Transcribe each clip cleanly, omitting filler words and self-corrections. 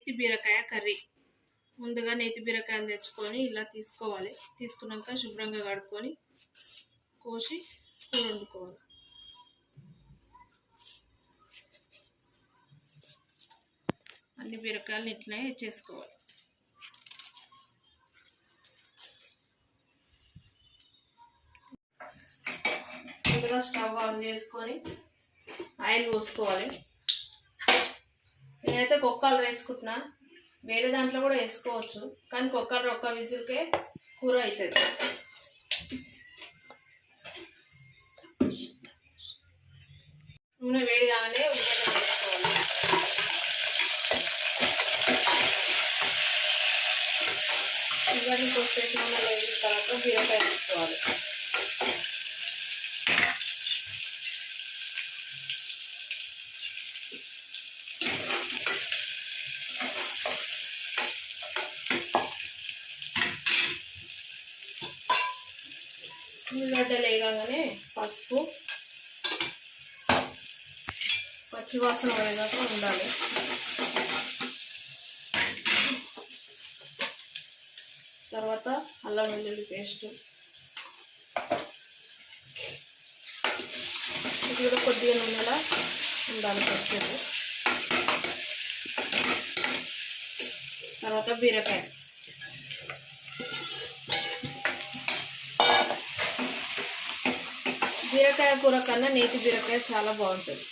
నేతి బీరకాయ కర్రీ. ముందుగా నేతి బీరకాయలు తెచ్చుకొని ఇలా తీసుకోవాలి. తీసుకున్నాక శుభ్రంగా కడుక్కొని కోసి కూర వండుకోవాలి. అన్ని బీరకాయలు ఇట్లనే చేసుకోవాలి. ముందుగా స్టవ్ ఆన్ చేసుకొని ఆయిల్ పోసుకోవాలి. నేనైతే కుక్కర్లో వేసుకుంటున్నా, వేరే దాంట్లో కూడా వేసుకోవచ్చు, కానీ కుక్కర్లో ఒక్క విజిల్కే కూర అవుతుంది. నూనె వేడి కాగానే ఉల్లిగడ్డ వేసుకోవాలి. ఉల్లిగడ్డని కొద్దిసేపు నూనెలో వేసిన తర్వాత బీరకాయ వేసుకోవాలి. ఉల్లిగడ్డలు వేయగానే పసుపు, పచ్చివాసన పోయేదాకా ఉండాలి. తర్వాత అల్లం వెల్లుల్లి పేస్ట్, ఇది కూడా కొద్దిగా నూనెలా ఉండాలి పసుపు. తర్వాత బీరకాయ, బీరకాయ కూర కన్నా నేతి బీరకాయ చాలా బాగుంటుంది.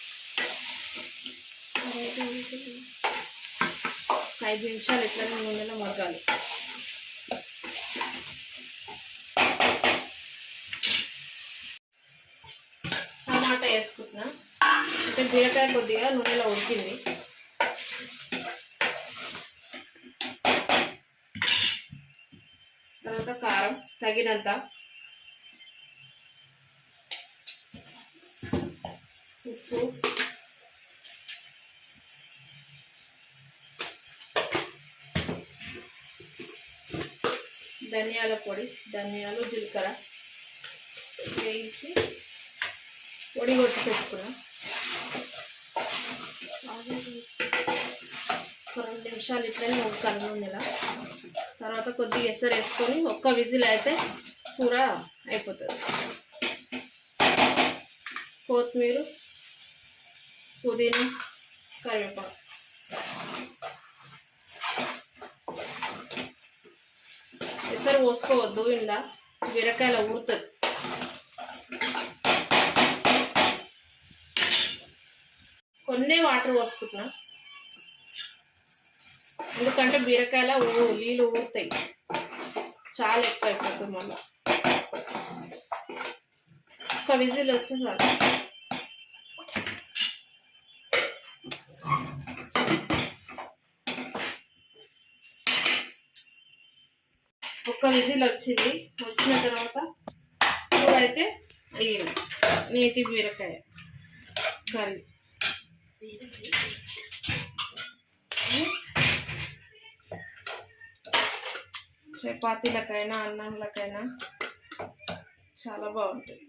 5 నిమిషాలు ఇట్లనే నూనెలో మరగాలి. టమాటా వేసుకుంటున్నా, అంటే బీరకాయ కొద్దిగా నూనెలో ఉడికింది. తర్వాత కారం తగినంత, ఉప్పు, ధనియాల పొడి, ధనియాలు జీలకర్ర వేయించి పొడి కొట్టి పెట్టుకున్నాం. 2 నిమిషాలు ఇట్లనే ఉడకాలి నూనెలా. తర్వాత కొద్దిగా ఎసరు వేసుకొని ఒక్క విజిల్ అయితే కూర అయిపోతుంది. కొత్తిమీర, పుదీనా, కరివేపాకు, ఎసరు పోసుకోవద్దు, ఇలా బీరకాయలో ఊరుతుంది. కొన్ని వాటర్ పోసుకుంటున్నా, ఎందుకంటే బీరకాయలో నీళ్ళు ఊరుతాయి, చాలా ఎక్కువ అయిపోతుంది. మళ్ళీ ఒక విజిల్ వస్తే చాలు. ఒక్క విజిల్ వచ్చింది. వచ్చిన తర్వాత కూర అయితే అయ్యింది. నేతి బీరకాయ కర్రీ చపాతీలకైనా అన్నంలకైనా చాలా బాగుంటుంది.